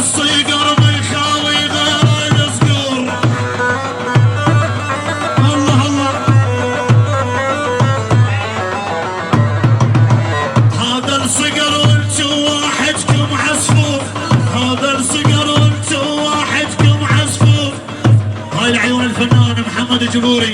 الصقر بيخاوي غير الصقور. الله الله. هذا الصقر وانتو واحدكم عصفور، هذا الصقر وانتو واحدكم عصفور. هاي العيون الفنان محمد الجبوري.